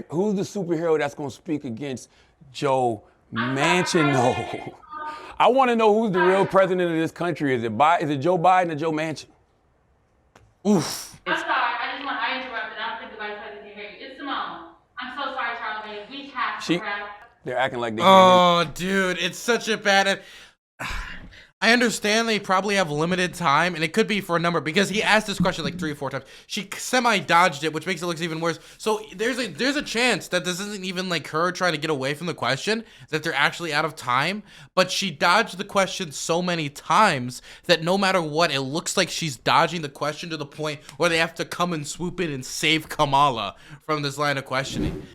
Who's the superhero that's gonna speak against Joe Manchin? I want to know who's the real president of this country. Is it Joe Biden or Joe Manchin? Oof. I'm sorry. I interrupted. I don't think the vice president can hear you. It's Simone. I'm so sorry, Charlamagne. We have to wrap. They're acting like they can't. Oh, dude, it's such a bad. I understand they probably have limited time, and it could be for a number, because he asked this question like 3 or 4 times. She semi-dodged it, which makes it look even worse. So there's a chance that this isn't even like her trying to get away from the question, that they're actually out of time. But she dodged the question so many times that no matter what, it looks like she's dodging the question to the point where they have to come and swoop in and save Kamala from this line of questioning.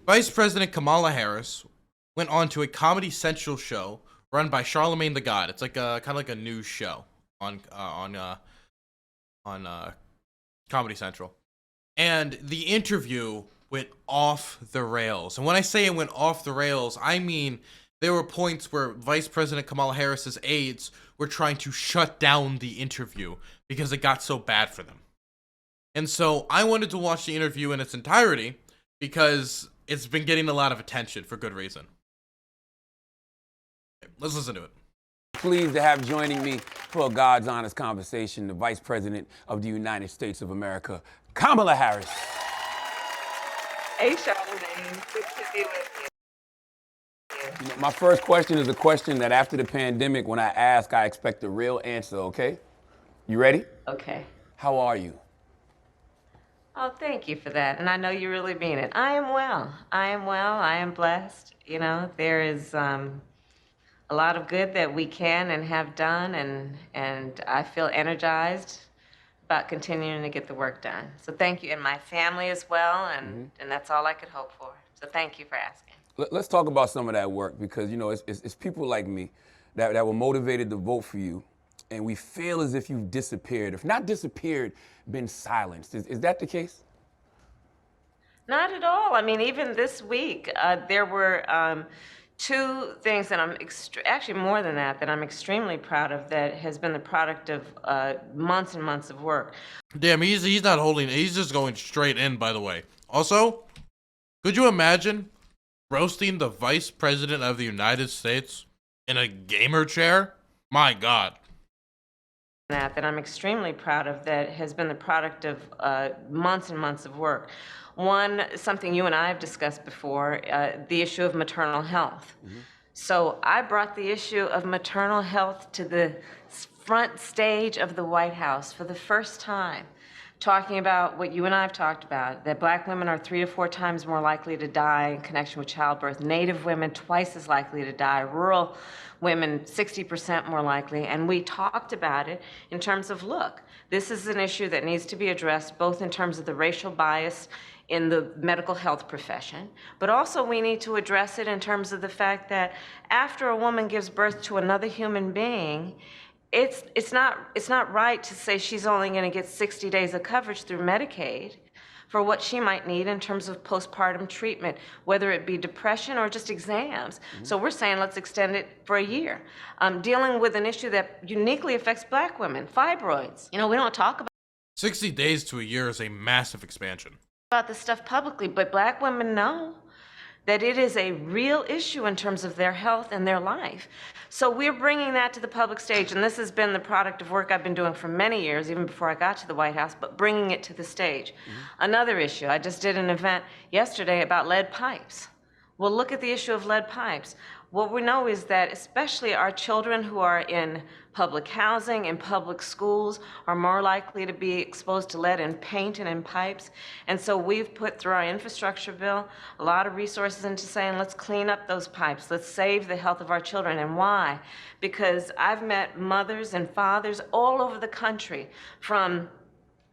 Vice President Kamala Harris went on to a Comedy Central show run by Charlamagne the God. It's like kind of like a news show on Comedy Central, and the interview went off the rails. And when I say it went off the rails, I mean there were points where Vice President Kamala Harris's aides were trying to shut down the interview because it got so bad for them. And so I wanted to watch the interview in its entirety because it's been getting a lot of attention for good reason. Let's listen to it. Pleased to have joining me for a God's honest conversation, the Vice President of the United States of America, Kamala Harris. Hey, Charlamagne. Good to be with you. You know, my first question is a question that after the pandemic, when I ask, I expect a real answer, okay? You ready? Okay. How are you? Oh, thank you for that. And I know you really mean it. I am well. I am well. I am blessed. You know, there is a lot of good that we can and have done, and I feel energized about continuing to get the work done. So thank you, and my family as well, and that's all I could hope for. So thank you for asking. Let's talk about some of that work, because, you know, it's people like me that were motivated to vote for you, and we feel as if you've disappeared. If not disappeared, been silenced. Is that the case? Not at all. I mean, even this week, there were 2 things that I'm actually more than that I'm extremely proud of, that has been the product of months and months of work. Damn, he's not holding. He's just going straight in. By the way, also, could you imagine roasting the Vice President of the United States in a gamer chair? My God. That I'm extremely proud of, that has been the product of months and months of work. One, something you and I have discussed before, the issue of maternal health. So I brought the issue of maternal health to the front stage of the White House for the first time, talking about what you and I have talked about, that Black women are 3 to 4 times more likely to die in connection with childbirth, Native women twice as likely to die, rural women 60% more likely, and we talked about it in terms of, look, this is an issue that needs to be addressed both in terms of the racial bias in the medical health profession, but also we need to address it in terms of the fact that after a woman gives birth to another human being, it's not right to say she's only going to get 60 days of coverage through Medicaid for what she might need in terms of postpartum treatment, whether it be depression or just exams. So we're saying let's extend it for a year. Dealing with an issue that uniquely affects Black women, fibroids. You know, we don't talk about 60 days to a year is a massive expansion. this stuff publicly, but Black women know that it is a real issue in terms of their health and their life. So we're bringing that to the public stage, and this has been the product of work I've been doing for many years, even before I got to the White House, but bringing it to the stage. Another issue, I just did an event yesterday about lead pipes. Well, look at the issue of lead pipes. What we know is that especially our children who are in public housing and public schools are more likely to be exposed to lead in paint and in pipes. And so we've put through our infrastructure bill a lot of resources into saying, let's clean up those pipes. Let's save the health of our children. And why? Because I've met mothers and fathers all over the country, from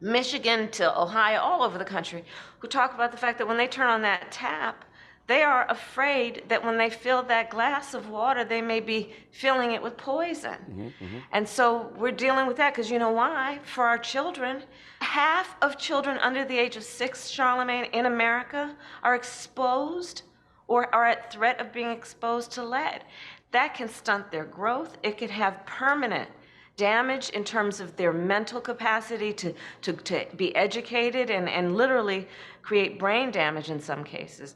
Michigan to Ohio, all over the country, who talk about the fact that when they turn on that tap, they are afraid that when they fill that glass of water, they may be filling it with poison. And so we're dealing with that, because you know why? For our children, half of children under the age of 6, Charlamagne, in America are exposed or are at threat of being exposed to lead. That can stunt their growth. It could have permanent damage in terms of their mental capacity to be educated and literally create brain damage in some cases.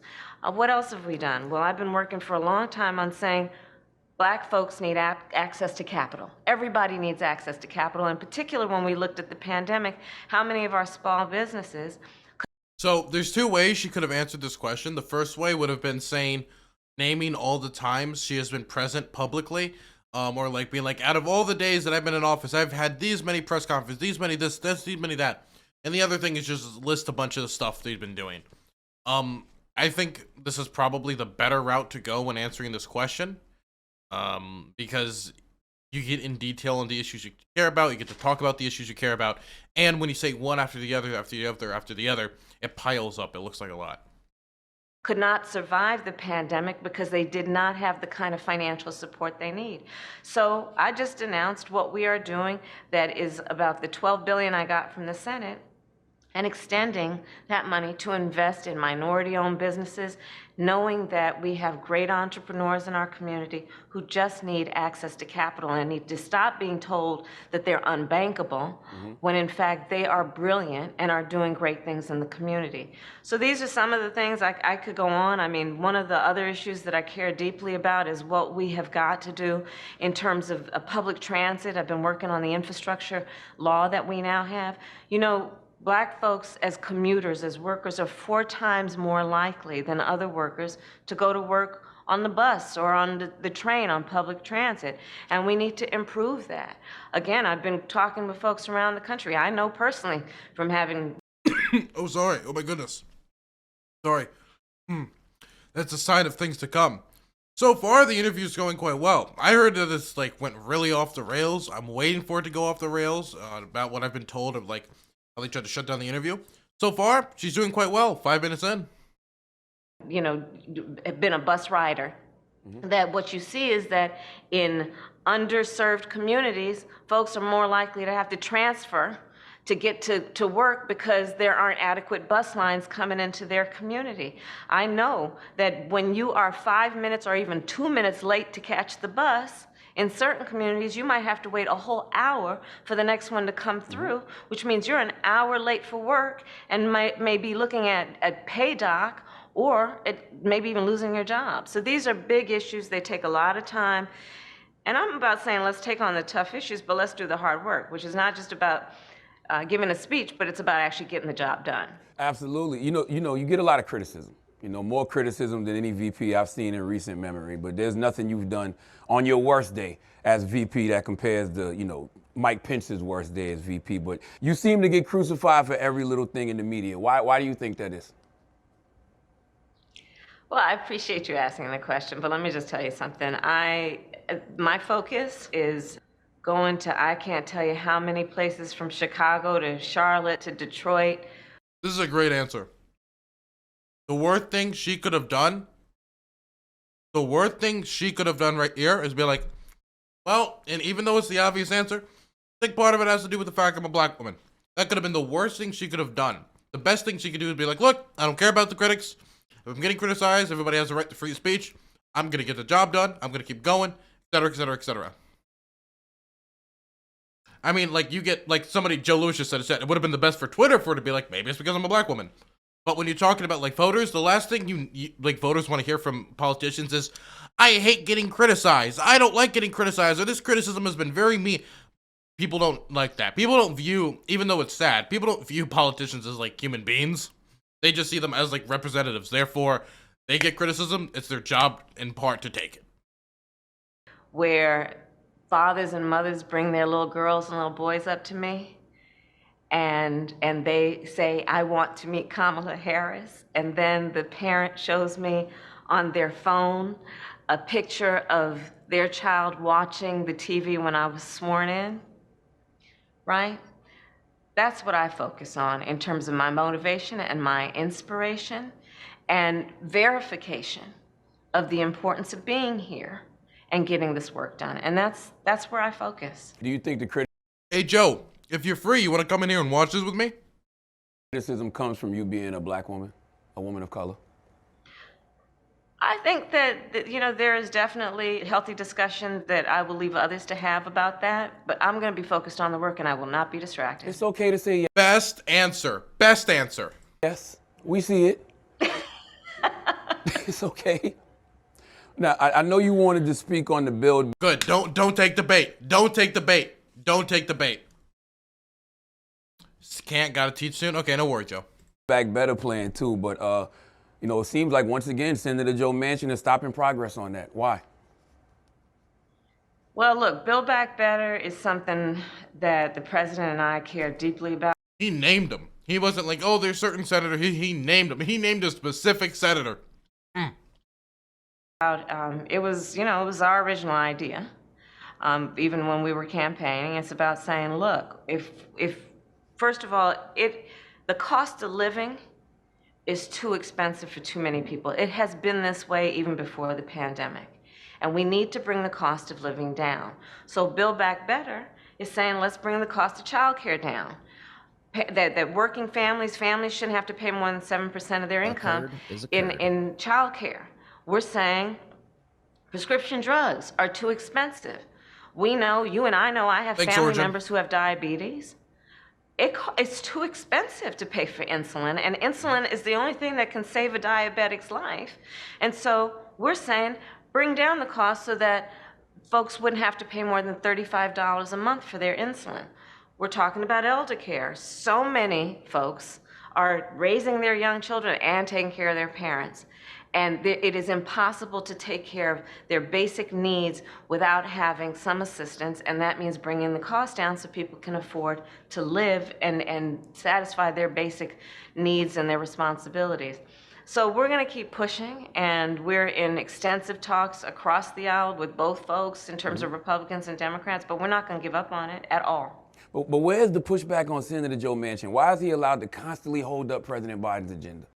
What else have we done? Well, I've been working for a long time on saying Black folks need access to capital. Everybody needs access to capital. In particular, when we looked at the pandemic, how many of our small businesses... So there's two ways she could have answered this question. The first way would have been saying, naming all the times she has been present publicly, or like being like, out of all the days that I've been in office, I've had these many press conferences, these many this, these many that. And the other thing is just list a bunch of the stuff they've been doing. I think this is probably the better route to go when answering this question, because you get in detail on the issues you care about, you get to talk about the issues you care about, and when you say one after the other, after the other, after the other, it piles up. It looks like a lot. Could not survive the pandemic because they did not have the kind of financial support they need. So I just announced what we are doing that is about the $12 billion I got from the Senate, and extending that money to invest in minority-owned businesses, knowing that we have great entrepreneurs in our community who just need access to capital and need to stop being told that they're unbankable, when in fact they are brilliant and are doing great things in the community. So these are some of the things I could go on. I mean, one of the other issues that I care deeply about is what we have got to do in terms of public transit. I've been working on the infrastructure law that we now have. You know, Black folks as commuters, as workers, are 4 times more likely than other workers to go to work on the bus or on the train, on public transit, and we need to improve that. Again, I've been talking with folks around the country. I know personally from having... Oh, sorry. Oh, my goodness. Sorry. That's a sign of things to come. So far, the interview's going quite well. I heard that this, like, went really off the rails. I'm waiting for it to go off the rails about what I've been told of, like, how they tried to shut down the interview. So far, she's doing quite well. 5 minutes in. You know, been a bus rider. That what you see is that in underserved communities, folks are more likely to have to transfer to get to work because there aren't adequate bus lines coming into their community. I know that when you are 5 minutes or even 2 minutes late to catch the bus, in certain communities, you might have to wait a whole hour for the next one to come through, which means you're an hour late for work and may be looking at pay dock or maybe even losing your job. So these are big issues. They take a lot of time. And I'm about saying let's take on the tough issues, but let's do the hard work, which is not just about giving a speech, but it's about actually getting the job done. Absolutely. You know, you get a lot of criticism. You know, more criticism than any VP I've seen in recent memory, but there's nothing you've done on your worst day as VP that compares to, you know, Mike Pence's worst day as VP, but you seem to get crucified for every little thing in the media. Why do you think that is? Well, I appreciate you asking the question, but let me just tell you something. My focus is going to, I can't tell you how many places, from Chicago to Charlotte to Detroit. This is a great answer. The worst thing she could have done right here is be like, well, and even though it's the obvious answer, I think part of it has to do with the fact I'm a Black woman. That could have been the worst thing she could have done. The best thing she could do is be like, look, I don't care about the critics. If I'm getting criticized, everybody has the right to free speech. I'm going to get the job done. I'm going to keep going, etc., etc., etc. I mean, like, you get, like, somebody, Joe Lewis just said it would have been the best for Twitter for it to be like, maybe it's because I'm a Black woman. But when you're talking about, like, voters, the last thing you like, voters want to hear from politicians is, I hate getting criticized. I don't like getting criticized, or this criticism has been very mean. People don't like that. People don't view, even though it's sad, people don't view politicians as, like, human beings. They just see them as, like, representatives. Therefore, they get criticism. It's their job, in part, to take it. Where fathers and mothers bring their little girls and little boys up to me, and they say, I want to meet Kamala Harris. And then the parent shows me on their phone a picture of their child watching the TV when I was sworn in, right? That's what I focus on in terms of my motivation and my inspiration and verification of the importance of being here and getting this work done. And that's where I focus. Do you think the Hey, Joe, if you're free, you want to come in here and watch this with me? criticism comes from you being a Black woman, a woman of color? I think that, you know, there is definitely healthy discussion that I will leave others to have about that, but I'm going to be focused on the work and I will not be distracted. It's okay to say Best answer. Best answer. yes. We see it. It's okay. Now, I know you wanted to speak on the bill. Good. Don't take the bait. Don't take the bait. Don't take the bait. Can't gotta teach soon. Okay, no worries, Joe. Back better plan too, but you know, it seems like once again Senator Joe Manchin is stopping progress on that. Why? Well, look, Build Back Better is something that the president and I care deeply about. He named him. He wasn't like, oh, there's certain senator. He named him. He named a specific senator. It was, you know, it was our original idea. Even when we were campaigning, it's about saying, look, if first of all, the cost of living is too expensive for too many people. It has been this way even before the pandemic. And we need to bring the cost of living down. So Build Back Better is saying, let's bring the cost of childcare down. That working families shouldn't have to pay more than 7% of their income in childcare. We're saying prescription drugs are too expensive. We know, you and I know, I have family members who have diabetes. It's too expensive to pay for insulin, and insulin is the only thing that can save a diabetic's life. And so we're saying bring down the cost so that folks wouldn't have to pay more than $35 a month for their insulin. We're talking about elder care. So many folks are raising their young children and taking care of their parents. And it is impossible to take care of their basic needs without having some assistance, and that means bringing the cost down so people can afford to live and satisfy their basic needs and their responsibilities. So we're going to keep pushing, and we're in extensive talks across the aisle with both folks in terms of Republicans and Democrats, but we're not going to give up on it at all. But where's the pushback on Senator Joe Manchin? Why is he allowed to constantly hold up President Biden's agenda?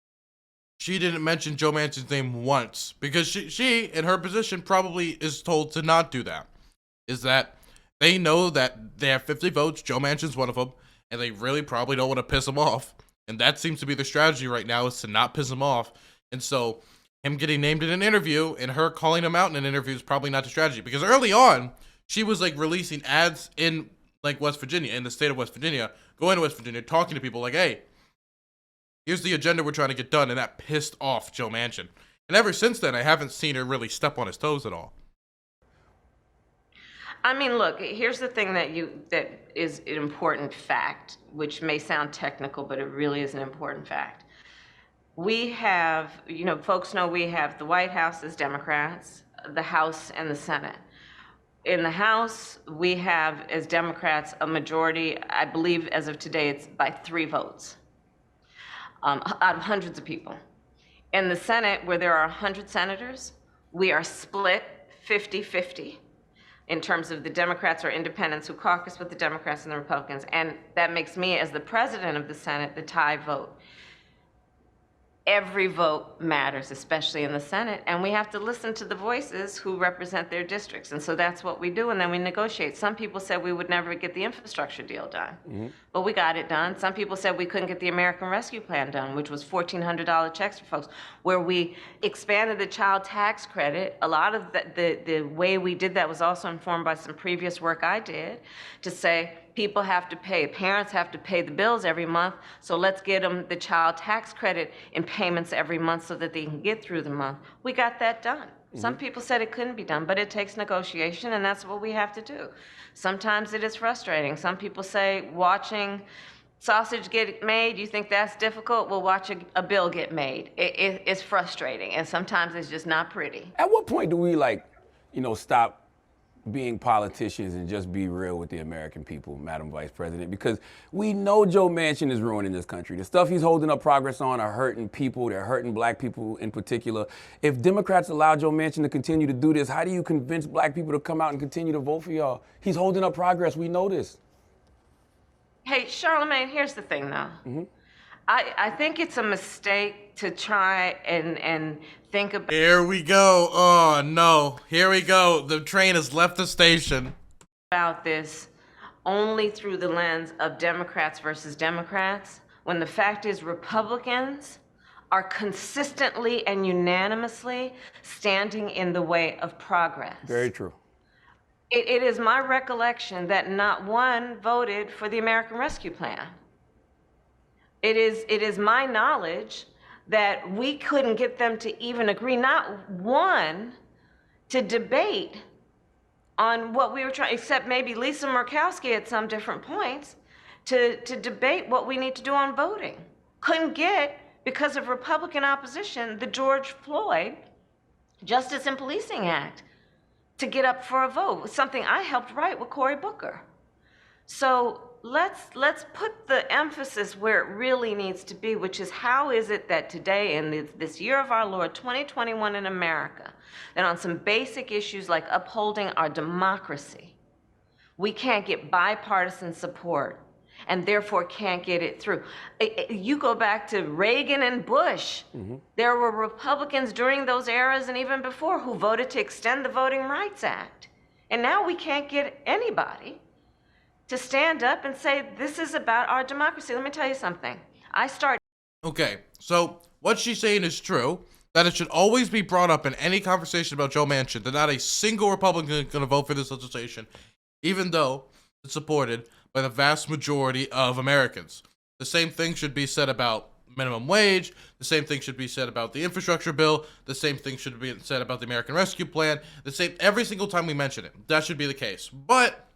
She didn't mention Joe Manchin's name once because she, in her position, probably is told to not do that. Is that they know that they have 50 votes, Joe Manchin's one of them, and they really probably don't want to piss him off. And that seems to be the strategy right now, is to not piss him off. And so him getting named in an interview and her calling him out in an interview is probably not the strategy. Because early on, she was like releasing ads in like West Virginia, in the state of West Virginia, going to West Virginia, talking to people like, hey, here's the agenda we're trying to get done, and that pissed off Joe Manchin. And ever since then, I haven't seen her really step on his toes at all. I mean, look, here's the thing that is an important fact, which may sound technical, but it really is an important fact. We have, you know, folks know we have the White House as Democrats, the House and the Senate. In the House, we have, as Democrats, a majority, I believe as of today, it's by 3 votes. Out of hundreds of people. In the Senate, where there are 100 senators, we are split 50-50 in terms of the Democrats or independents who caucus with the Democrats and the Republicans. And that makes me, as the president of the Senate, the tie vote. Every vote matters, especially in the Senate, and we have to listen to the voices who represent their districts. And so that's what we do, and then we negotiate. Some people said we would never get the infrastructure deal done, but we got it done. Some people said we couldn't get the American Rescue Plan done, which was $1,400 checks for folks, where we expanded the child tax credit. A lot of the way we did that was also informed by some previous work I did to say, people have to pay, parents have to pay the bills every month, so let's get them the child tax credit in payments every month so that they can get through the month. We got that done. Some people said it couldn't be done, but it takes negotiation, and that's what we have to do. Sometimes it is frustrating. Some people say watching sausage get made, you think that's difficult? Well, watch a bill get made. It's frustrating, and sometimes it's just not pretty. At what point do we, like, you know, stop being politicians and just be real with the American people, Madam Vice President? Because we know Joe Manchin is ruining this country. The stuff he's holding up progress on are hurting people. They're hurting black people in particular. If Democrats allow Joe Manchin to continue to do this, how do you convince black people to come out and continue to vote for y'all? He's holding up progress. We know this. Hey, Charlamagne, here's the thing, though. I think it's a mistake to try and think about. Here we go. Oh, no. Here we go. The train has left the station. About this only through the lens of Democrats versus Democrats, when the fact is Republicans are consistently and unanimously standing in the way of progress. Very true. It is my recollection that not one voted for the American Rescue Plan. It is my knowledge that we couldn't get them to even agree, not one, to debate on what we were trying, except maybe Lisa Murkowski at some different points, to debate what we need to do on voting. Couldn't get, because of Republican opposition, the George Floyd Justice and Policing Act to get up for a vote, something I helped write with Cory Booker. So let's put the emphasis where it really needs to be, which is how is it that today, in this year of our Lord, 2021 in America, that on some basic issues like upholding our democracy, we can't get bipartisan support and therefore can't get it through. You go back to Reagan and Bush. There were Republicans during those eras and even before who voted to extend the Voting Rights Act. And now we can't get anybody to stand up and say, this is about our democracy. Let me tell you something. Okay, so what she's saying is true, that it should always be brought up in any conversation about Joe Manchin, that not a single Republican is going to vote for this legislation, even though it's supported by the vast majority of Americans. The same thing should be said about minimum wage, the same thing should be said about the infrastructure bill, the same thing should be said about the American Rescue Plan, the same every single time we mention it. That should be the case. But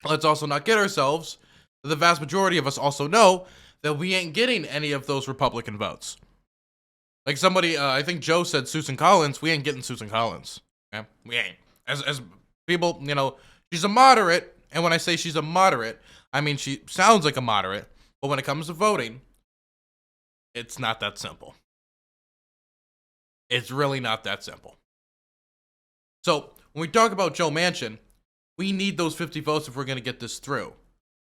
let's also not get ourselves. The vast majority of us also know that we ain't getting any of those Republican votes. Like somebody, I think Joe said Susan Collins. We ain't getting Susan Collins. Okay? We ain't. As people, you know, she's a moderate. And when I say she's a moderate, I mean she sounds like a moderate. But when it comes to voting, it's not that simple. It's really not that simple. So when we talk about Joe Manchin, we need those 50 votes if we're going to get this through.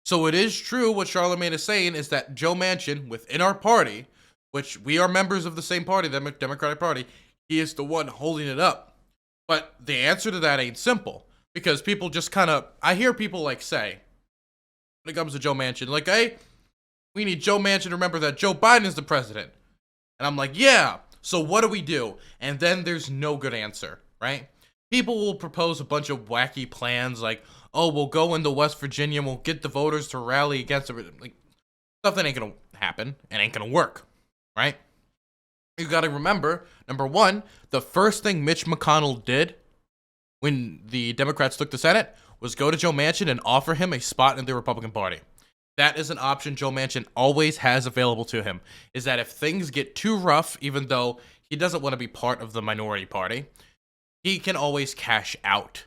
So it is true what Charlamagne is saying is that Joe Manchin, within our party, which we are members of the same party, the Democratic Party, he is the one holding it up. But the answer to that ain't simple. Because people just kind of, I hear people like say, when it comes to Joe Manchin, like, hey, we need Joe Manchin to remember that Joe Biden is the president. And I'm like, yeah, so what do we do? And then there's no good answer, right? People will propose a bunch of wacky plans like, oh, we'll go into West Virginia and we'll get the voters to rally against it. Like, stuff that ain't going to happen and ain't going to work, right? You got to remember, number one, the first thing Mitch McConnell did when the Democrats took the Senate was go to Joe Manchin and offer him a spot in the Republican Party. That is an option Joe Manchin always has available to him, is that if things get too rough, even though he doesn't want to be part of the minority party, he can always cash out.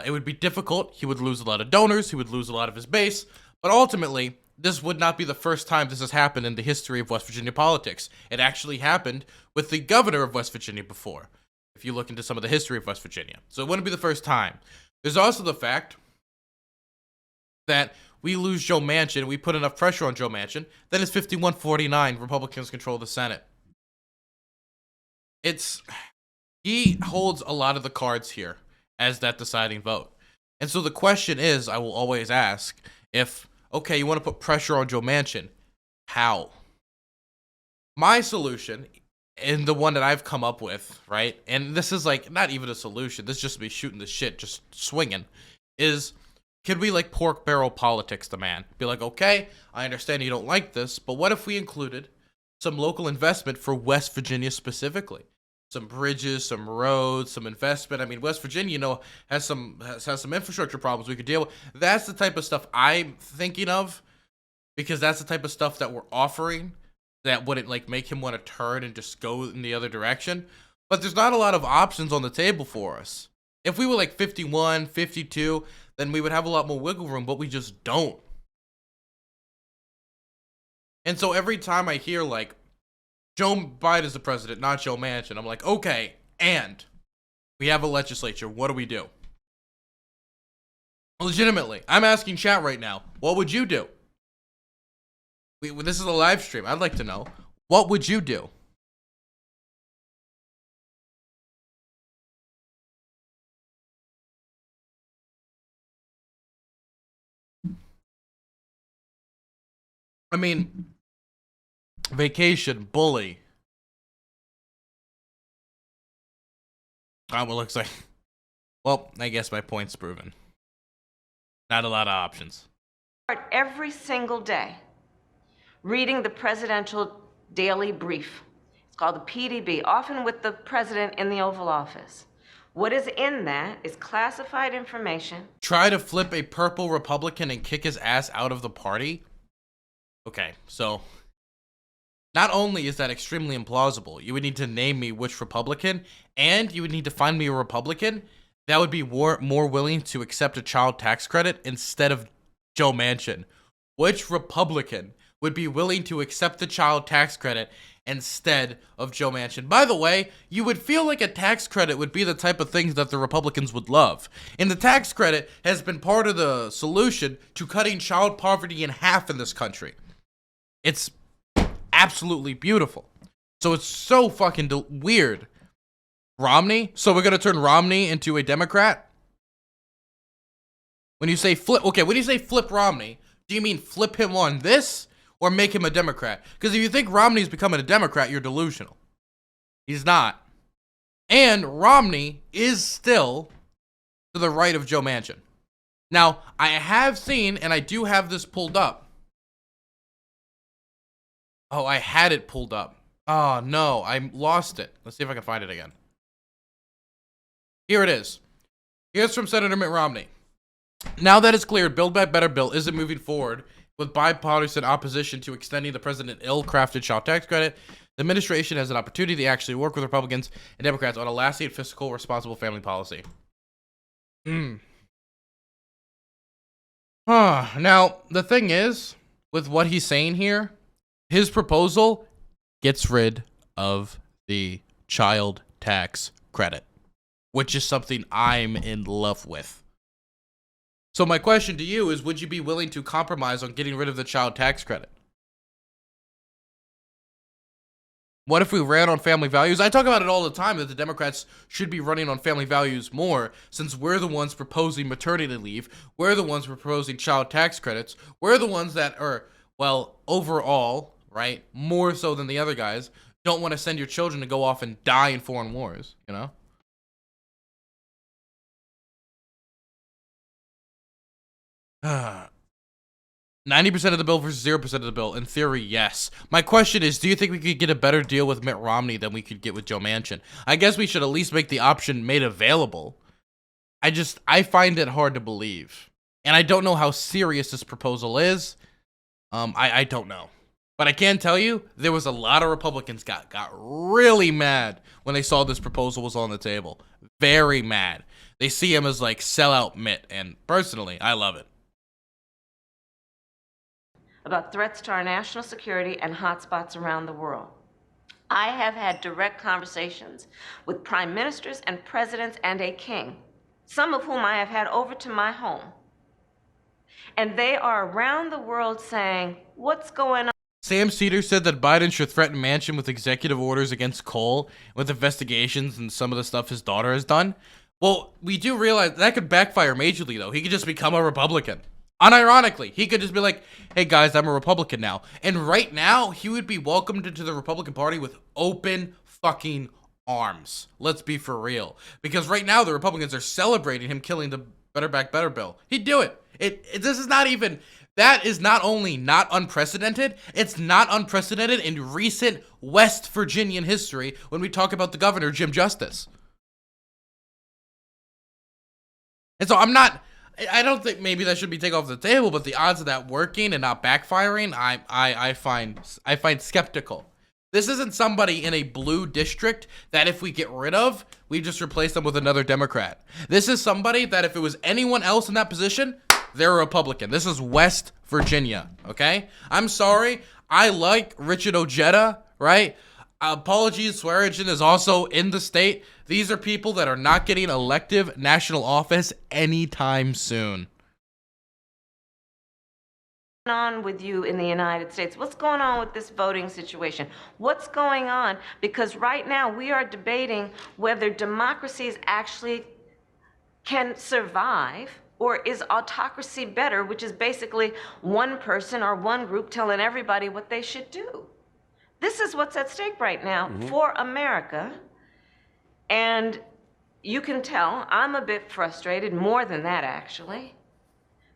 It would be difficult. He would lose a lot of donors. He would lose a lot of his base. But ultimately, this would not be the first time this has happened in the history of West Virginia politics. It actually happened with the governor of West Virginia before, if you look into some of the history of West Virginia. So it wouldn't be the first time. There's also the fact that we lose Joe Manchin, we put enough pressure on Joe Manchin, then it's 51-49, Republicans control the Senate. He holds a lot of the cards here as that deciding vote. And so the question is, I will always ask, if, okay, you want to put pressure on Joe Manchin, how? My solution, and the one that I've come up with, right, and this is like not even a solution, this is just me shooting the shit, just swinging, is could we like pork barrel politics the man? Be like, okay, I understand you don't like this, but what if we included some local investment for West Virginia specifically? Some bridges, some roads, some investment. I mean, West Virginia, you know, has some infrastructure problems we could deal with. That's the type of stuff I'm thinking of, because that's the type of stuff that we're offering that wouldn't like make him want to turn and just go in the other direction. But there's not a lot of options on the table for us. If we were like 51, 52, then we would have a lot more wiggle room, but we just don't. And so every time I hear like, Joe Biden is the president, not Joe Manchin, I'm like, okay, and we have a legislature. What do we do? Legitimately, I'm asking chat right now, what would you do? This is a live stream. I'd like to know, what would you do? I mean, Vacation, bully. Oh, well, looks like... Well, I guess my point's proven. Not a lot of options. Every single day, reading the presidential daily brief. It's called the PDB, often with the president in the Oval Office. What is in that is classified information. Try to flip a purple Republican and kick his ass out of the party? Okay, so... Not only is that extremely implausible, you would need to name me which Republican, and you would need to find me a Republican that would be more willing to accept a child tax credit instead of Joe Manchin. Which Republican would be willing to accept the child tax credit instead of Joe Manchin? By the way, you would feel like a tax credit would be the type of things that the Republicans would love. And the tax credit has been part of the solution to cutting child poverty in half in this country. It's absolutely beautiful. So it's so fucking weird. Romney? So we're gonna turn Romney into a Democrat? When you say flip, okay, when you say flip Romney, do you mean flip him on this or make him a Democrat? Because if you think Romney's becoming a Democrat, you're delusional. He's not. And Romney is still to the right of Joe Manchin. Now, I have seen, and I do have this pulled up. Oh, I had it pulled up. Oh, no, I lost it. Let's see if I can find it again. Here it is. Here's from Senator Mitt Romney. Now that it's clear, Build Back Better bill isn't moving forward with bipartisan opposition to extending the president's ill-crafted child tax credit, the administration has an opportunity to actually work with Republicans and Democrats on a lasting, fiscal, responsible family policy. Now, the thing is, with what he's saying here, his proposal gets rid of the child tax credit, which is something I'm in love with. So my question to you is, would you be willing to compromise on getting rid of the child tax credit? What if we ran on family values? I talk about it all the time that the Democrats should be running on family values more, since we're the ones proposing maternity leave. We're the ones proposing child tax credits. We're the ones that are, well, overall, right, more so than the other guys, don't want to send your children to go off and die in foreign wars, you know? 90% of the bill versus 0% of the bill. In theory, yes. My question is, do you think we could get a better deal with Mitt Romney than we could get with Joe Manchin? I guess we should at least make the option made available. I find it hard to believe. And I don't know how serious this proposal is. I don't know. But I can tell you, there was a lot of Republicans got really mad when they saw this proposal was on the table. Very mad. They see him as like sellout Mitt, and personally, I love it. About threats to our national security and hotspots around the world. I have had direct conversations with prime ministers and presidents and a king, some of whom I have had over to my home. And they are around the world saying, what's going on? Sam Cedar said that Biden should threaten Manchin with executive orders against Cole with investigations and some of the stuff his daughter has done. Well, we do realize that could backfire majorly, though. He could just become a Republican. Unironically, he could just be like, hey guys, I'm a Republican now. And right now, he would be welcomed into the Republican Party with open fucking arms. Let's be for real. Because right now, the Republicans are celebrating him killing the Better Back Better bill. He'd do it. This is not even, that is not only not unprecedented, it's not unprecedented in recent West Virginian history when we talk about the governor, Jim Justice. And so I don't think maybe that should be taken off the table, but the odds of that working and not backfiring, I find skeptical. This isn't somebody in a blue district that if we get rid of, we just replace them with another Democrat. This is somebody that if it was anyone else in that position, they're a Republican. This is West Virginia, okay? I'm sorry. I like Richard Ojeda, right? Apologies, Swearingen is also in the state. These are people that are not getting elective national office anytime soon. What's going on with you in the United States? What's going on with this voting situation? What's going on? Because right now we are debating whether democracies actually can survive, or is autocracy better, which is basically one person or one group telling everybody what they should do. This is what's at stake right now for America. And you can tell I'm a bit frustrated, more than that actually,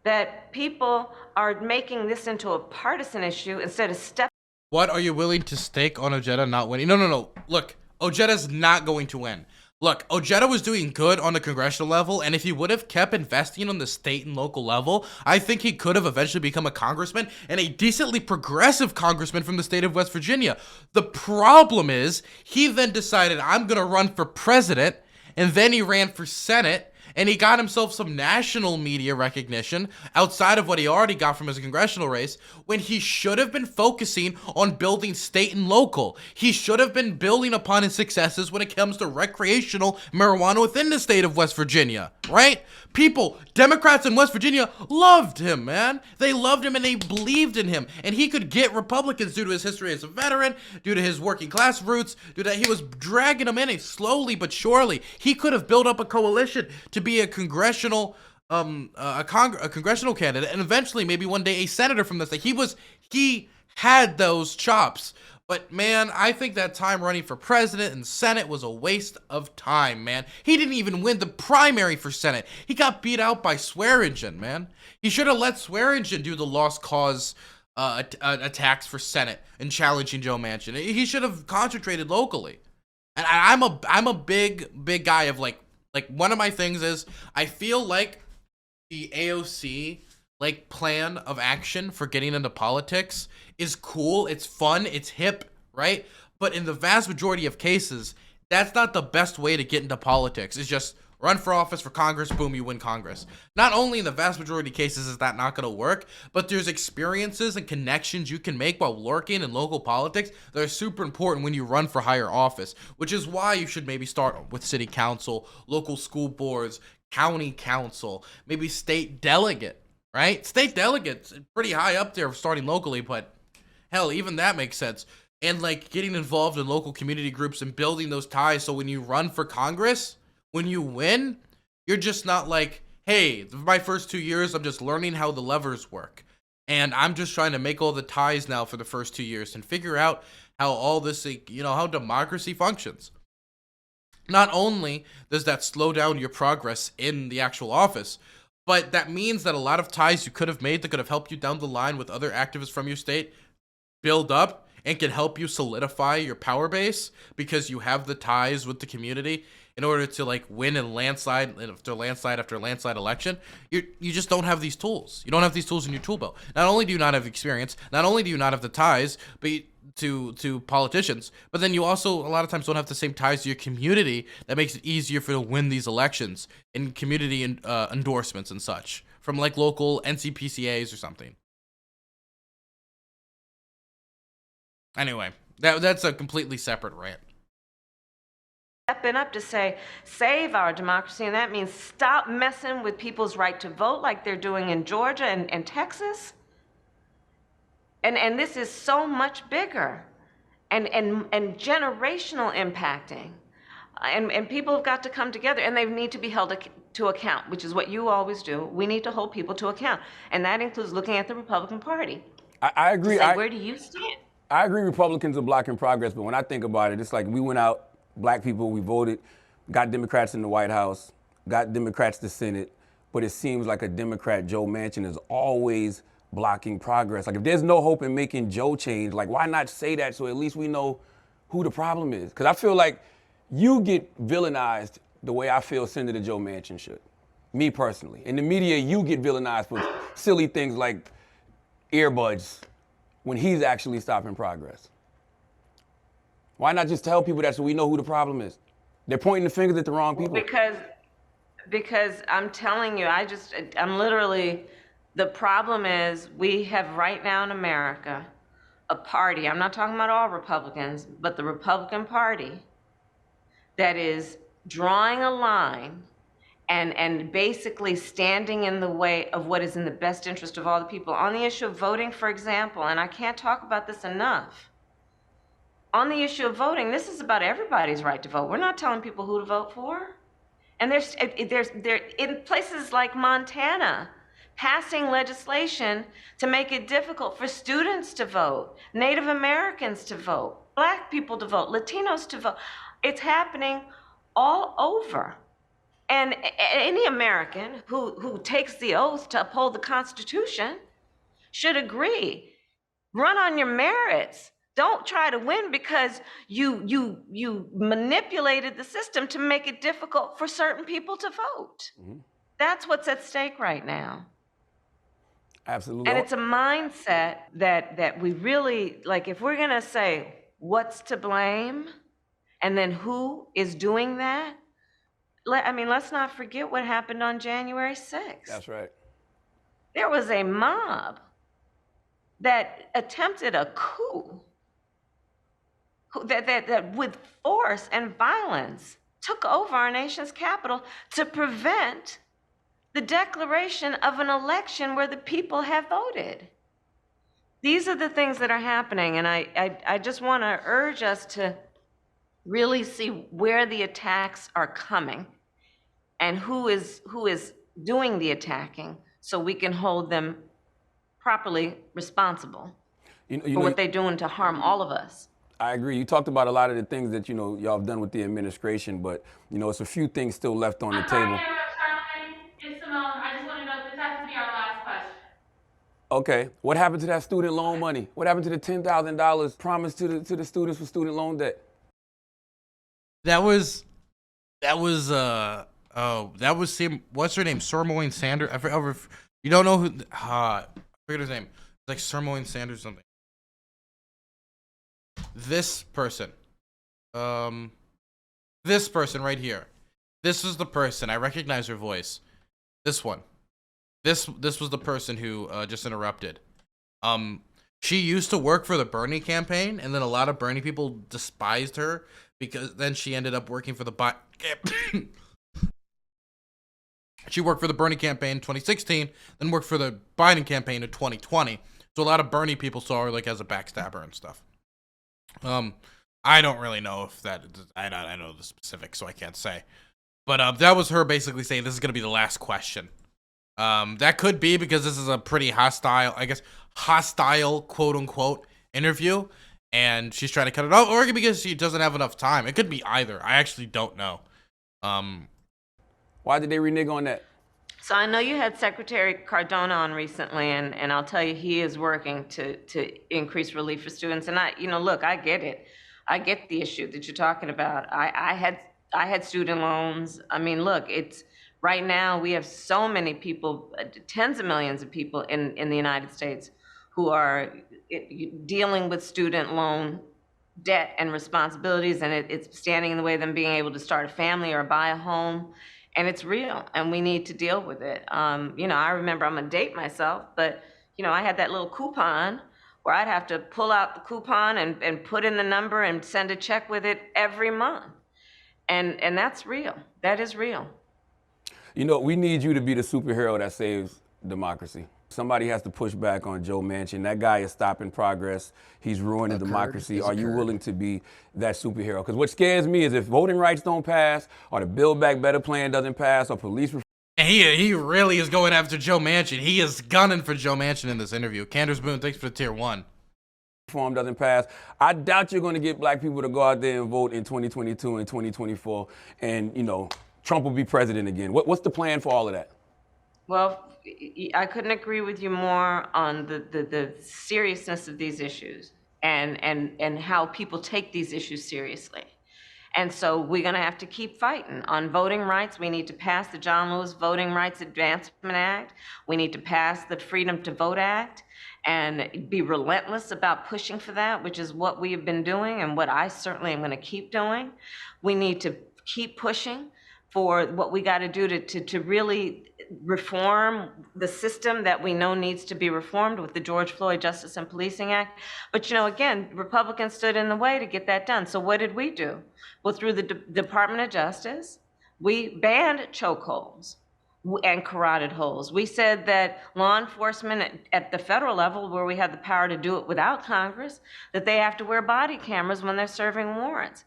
that people are making this into a partisan issue instead of stepping. What are you willing to stake on Ojeda not winning? No. Look, Ojeda's not going to win. Look, Ojeda was doing good on the congressional level, and if he would have kept investing on the state and local level, I think he could have eventually become a congressman, and a decently progressive congressman from the state of West Virginia. The problem is, he then decided, I'm gonna run for president, and then he ran for Senate, and he got himself some national media recognition outside of what he already got from his congressional race, when he should have been focusing on building state and local. He should have been building upon his successes when it comes to recreational marijuana within the state of West Virginia, right? People, Democrats in West Virginia loved him, man. They loved him and they believed in him. And he could get Republicans due to his history as a veteran, due to his working class roots, due to that he was dragging them in slowly but surely. He could have built up a coalition to be a congressional congressional candidate, and eventually maybe one day a senator from the state. He had those chops. But man, I think that time running for president and Senate was a waste of time, man. He didn't even win the primary for Senate. He got beat out by Swearingen, man. He should have let Swearingen do the lost cause attacks for Senate and challenging Joe Manchin. He should have concentrated locally. And I'm a big guy of like one of my things is I feel like the AOC plan of action for getting into politics is cool, it's fun, it's hip, right? But in the vast majority of cases, that's not the best way to get into politics. It's just run for office for Congress, boom, you win Congress. Not only in the vast majority of cases is that not going to work, but there's experiences and connections you can make while working in local politics that are super important when you run for higher office, which is why you should maybe start with city council, local school boards, county council, maybe state delegate, right? State delegates pretty high up there starting locally, but hell, even that makes sense. And getting involved in local community groups and building those ties so when you run for Congress, when you win, you're just not like, hey, my first 2 years, I'm just learning how the levers work. And I'm just trying to make all the ties now for the first 2 years and figure out how all this, how democracy functions. Not only does that slow down your progress in the actual office, but that means that a lot of ties you could have made that could have helped you down the line with other activists from your state build up and can help you solidify your power base because you have the ties with the community in order to win in landslide after landslide after landslide election. You just don't have these tools. You don't have these tools in your tool belt. Not only do you not have experience, not only do you not have the ties to politicians, but then you also a lot of times don't have the same ties to your community that makes it easier for you to win these elections in community endorsements and such from local NCPCAs or something. Anyway, that's a completely separate rant. Stepping up to say, save our democracy, and that means stop messing with people's right to vote like they're doing in Georgia and Texas. And this is so much bigger and generational impacting. And people have got to come together, and they need to be held to account, which is what you always do. We need to hold people to account, and that includes looking at the Republican Party. I agree. Where do you stand? I agree Republicans are blocking progress, but when I think about it, it's like we went out, black people, we voted, got Democrats in the White House, got Democrats to Senate, but it seems like a Democrat, Joe Manchin, is always blocking progress. If there's no hope in making Joe change, why not say that so at least we know who the problem is? Because I feel like you get villainized the way I feel Senator Joe Manchin should, me personally. In the media, you get villainized for silly things like earbuds when he's actually stopping progress. Why not just tell people that so we know who the problem is? They're pointing the fingers at the wrong people. Because I'm telling you, I'm literally, the problem is we have right now in America a party, I'm not talking about all Republicans, but the Republican Party that is drawing a line and basically standing in the way of what is in the best interest of all the people. On the issue of voting, for example, and I can't talk about this enough, on the issue of voting, this is about everybody's right to vote. We're not telling people who to vote for. And there's in places like Montana, passing legislation to make it difficult for students to vote, Native Americans to vote, Black people to vote, Latinos to vote. It's happening all over. And any American who takes the oath to uphold the Constitution should agree. Run on your merits. Don't try to win because you manipulated the system to make it difficult for certain people to vote. Mm-hmm. That's what's at stake right now. Absolutely. And it's a mindset that we really, like, if we're gonna say what's to blame and then who is doing that, let's not forget what happened on January 6th. That's right. There was a mob that attempted a coup that with force and violence took over our nation's capital to prevent the declaration of an election where the people have voted. These are the things that are happening, and I just want to urge us to really see where the attacks are coming and who is doing the attacking so we can hold them properly responsible for what they're doing to harm all of us. I agree. You talked about a lot of the things that, y'all have done with the administration, but, it's a few things still left on the table. Charlamagne, it's Simone. I just want to know if this has to be our last question. Okay. What happened to that student loan money? What happened to the $10,000 promised to the students for student loan debt? That was what's her name? Charlamagne Sanders. You don't know who? I forget his name. It's like Charlamagne Sanders something. This person right here. This is the person. I recognize her voice. This one. This was the person who just interrupted. She used to work for the Bernie campaign, and then a lot of Bernie people despised her because then she ended up working for the Biden. She worked for the Bernie campaign in 2016, then worked for the Biden campaign in 2020. So a lot of Bernie people saw her like as a backstabber and stuff. I don't really know if that. I know the specifics, so I can't say. But that was her basically saying this is gonna be the last question. That could be because this is a pretty hostile quote unquote interview, and she's trying to cut it off, or because she doesn't have enough time. It could be either. I actually don't know. Why did they renege on that? So I know you had Secretary Cardona on recently, and I'll tell you, he is working to increase relief for students. And look, I get it. I get the issue that you're talking about. I had student loans. Look, it's right now we have so many people, tens of millions of people in the United States who are dealing with student loan debt and responsibilities, and it's standing in the way of them being able to start a family or buy a home. And it's real, and we need to deal with it. I remember, I'm gonna date myself, but I had that little coupon where I'd have to pull out the coupon and put in the number and send a check with it every month. And that's real. That is real. We need you to be the superhero that saves democracy. Somebody has to push back on Joe Manchin. That guy is stopping progress. He's ruining democracy. Are you willing to be that superhero? Because what scares me is if voting rights don't pass, or the Build Back Better plan doesn't pass, or police reform. And he really is going after Joe Manchin. He is gunning for Joe Manchin in this interview. Candace Boone, thanks for the tier 1. Reform doesn't pass. I doubt you're going to get black people to go out there and vote in 2022 and 2024, and Trump will be president again. What's the plan for all of that? Well, I couldn't agree with you more on the seriousness of these issues and how people take these issues seriously. And so we're gonna have to keep fighting. On voting rights, we need to pass the John Lewis Voting Rights Advancement Act. We need to pass the Freedom to Vote Act and be relentless about pushing for that, which is what we have been doing and what I certainly am gonna keep doing. We need to keep pushing for what we gotta do to really reform the system that we know needs to be reformed with the George Floyd Justice and Policing Act. But again, Republicans stood in the way to get that done. So what did we do? Well, through the Department of Justice, we banned chokeholds. and carotid holes. We said that law enforcement at the federal level, where we have the power to do it without Congress, that they have to wear body cameras when they're serving warrants.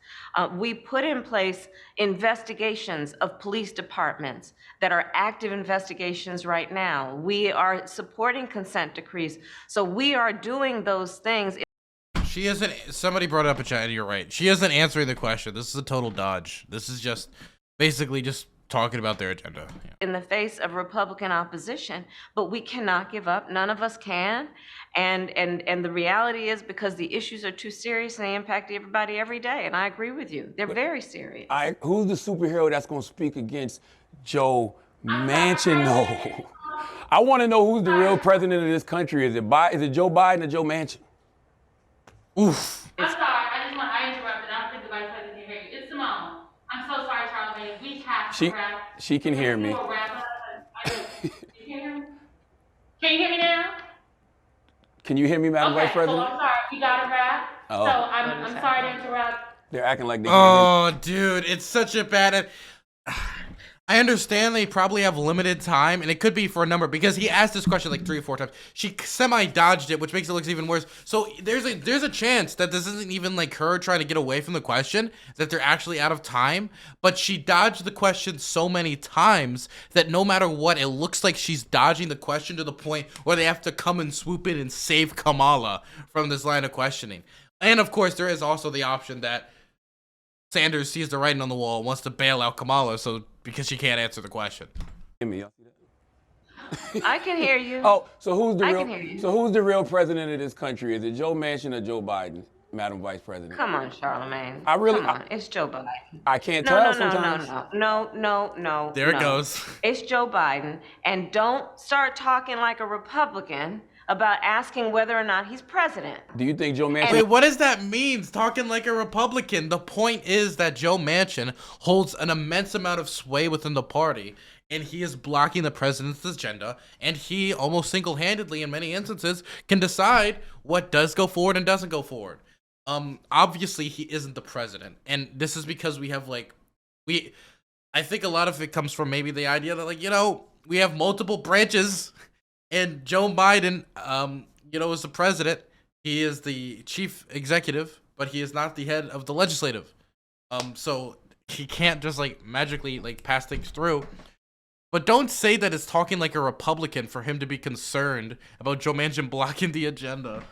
We put in place investigations of police departments that are active investigations right now. We are supporting consent decrees. So we are doing those things. She isn't. Somebody brought it up in chat, and you're right. She isn't answering the question. This is a total dodge. This is just basically just talking about their agenda. Yeah. In the face of Republican opposition, but we cannot give up. None of us can. And the reality is, because the issues are too serious and they impact everybody every day. And I agree with you. They're very serious. Who's the superhero that's going to speak against Joe Manchin? No. I want to know who's the real president of this country. Is it Joe Biden or Joe Manchin? Oof. I'm sorry, I interrupted. I don't think the vice president can hear you. It's Simone. I'm so sorry, Charlamagne. We have to wrap. She can hear me. You can hear me? Can you hear me now? Can you hear me, Madam Vice President? So I'm sorry, we got to wrap. Oh. So I'm sorry to interrupt. They're acting like they can't Oh, dude, it's such a bad. I understand they probably have limited time, and it could be for a number, because he asked this question like 3 or 4 times. She semi-dodged it, which makes it look even worse. So there's a chance that this isn't even like her trying to get away from the question, that they're actually out of time. But she dodged the question so many times that no matter what, it looks like she's dodging the question to the point where they have to come and swoop in and save Kamala from this line of questioning. And of course, there is also the option that Sanders sees the writing on the wall and wants to bail out Kamala, so because she can't answer the question. I can hear you. Oh, so who's the real president of this country? Is it Joe Manchin or Joe Biden, Madam Vice President? Come on, Charlamagne. Come on. It's Joe Biden. I can't tell sometimes. No. There it goes. It's Joe Biden. And don't start talking like a Republican about asking whether or not he's president. Do you think Joe Manchin... Wait, what does that mean? Talking like a Republican. The point is that Joe Manchin holds an immense amount of sway within the party, and he is blocking the president's agenda, and he almost single-handedly, in many instances, can decide what does go forward and doesn't go forward. Obviously, he isn't the president, and this is because we have, I think a lot of it comes from maybe the idea that, we have multiple branches. And Joe Biden, is the president. He is the chief executive, but he is not the head of the legislative. So he can't just magically pass things through. But don't say that it's talking like a Republican for him to be concerned about Joe Manchin blocking the agenda.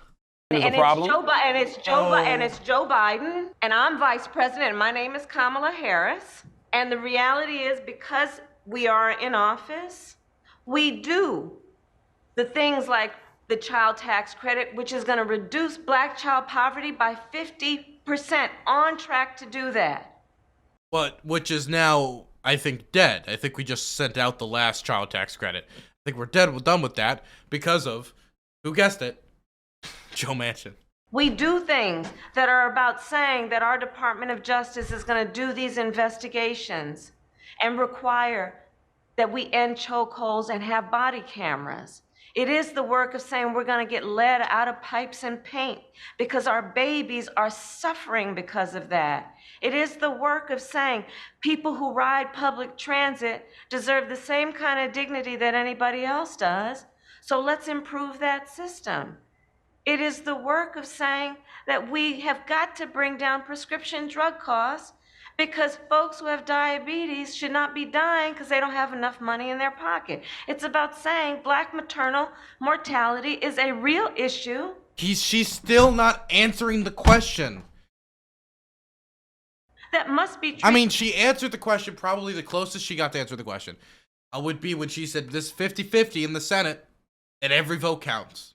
And problem? It's Joe Biden, and I'm vice president, and my name is Kamala Harris. And the reality is, because we are in office, we do the things like the child tax credit, which is going to reduce black child poverty by 50%, on track to do that. But which is now, I think, dead. I think we just sent out the last child tax credit. I think we're done with that because of, who guessed it? Joe Manchin. We do things that are about saying that our Department of Justice is going to do these investigations and require that we end chokeholds and have body cameras. It is the work of saying we're going to get lead out of pipes and paint because our babies are suffering because of that. It is the work of saying people who ride public transit deserve the same kind of dignity that anybody else does. So let's improve that system. It is the work of saying that we have got to bring down prescription drug costs because folks who have diabetes should not be dying because they don't have enough money in their pocket. It's about saying black maternal mortality is a real issue. She's still not answering the question. That must be true. I mean, she answered the question, probably the closest she got to answer the question would be when she said this 50-50 in the Senate and every vote counts.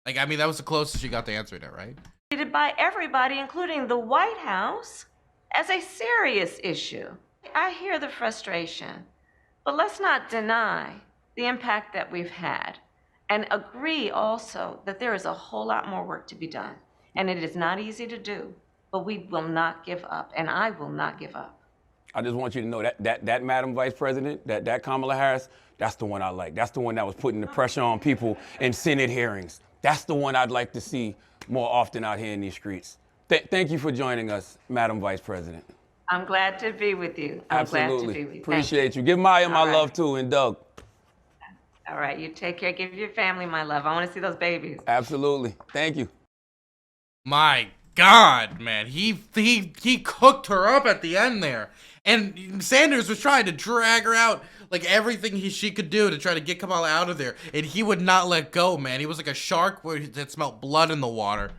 That was the closest she got to answering it, right? Treated by everybody, including the White House, as a serious issue. I hear the frustration, but let's not deny the impact that we've had and agree also that there is a whole lot more work to be done. And it is not easy to do, but we will not give up, and I will not give up. I just want you to know that Madam Vice President, that Kamala Harris, that's the one I like. That's the one that was putting the pressure on people in Senate hearings. That's the one I'd like to see more often out here in these streets. Thank you for joining us, Madam Vice President. I'm glad to be with you. I'm glad to Absolutely. be with you. Thank Appreciate you. Give Maya my All right. love too, and Doug. All right, you take care. Give your family my love. I want to see those babies. Absolutely. Thank you. My God, man, he cooked her up at the end there, and Sanders was trying to drag her out, like everything she could do to try to get Kamala out of there, and he would not let go, man. He was like a shark that smelled blood in the water.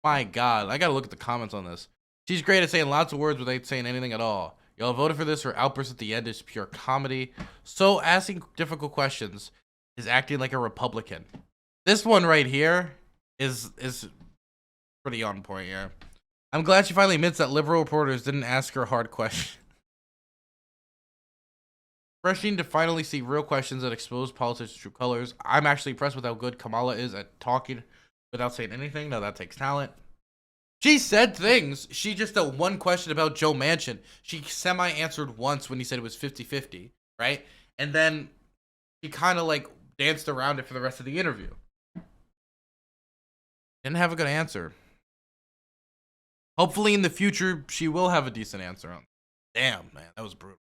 My God, I gotta look at the comments on this. She's great at saying lots of words without saying anything at all. Y'all voted for this. Her outburst at the end is pure comedy. So asking difficult questions is acting like a Republican. This one right here is pretty on point, yeah. I'm glad she finally admits that liberal reporters didn't ask her hard questions. Refreshing to finally see real questions that expose politics' true colors. I'm actually impressed with how good Kamala is at talking without saying anything. Now that takes talent. She said things. She just had one question about Joe Manchin. She semi-answered once when he said it was 50-50, right? And then she kind of like danced around it for the rest of the interview. Didn't have a good answer. Hopefully in the future, she will have a decent answer on. Damn, man, that was brutal.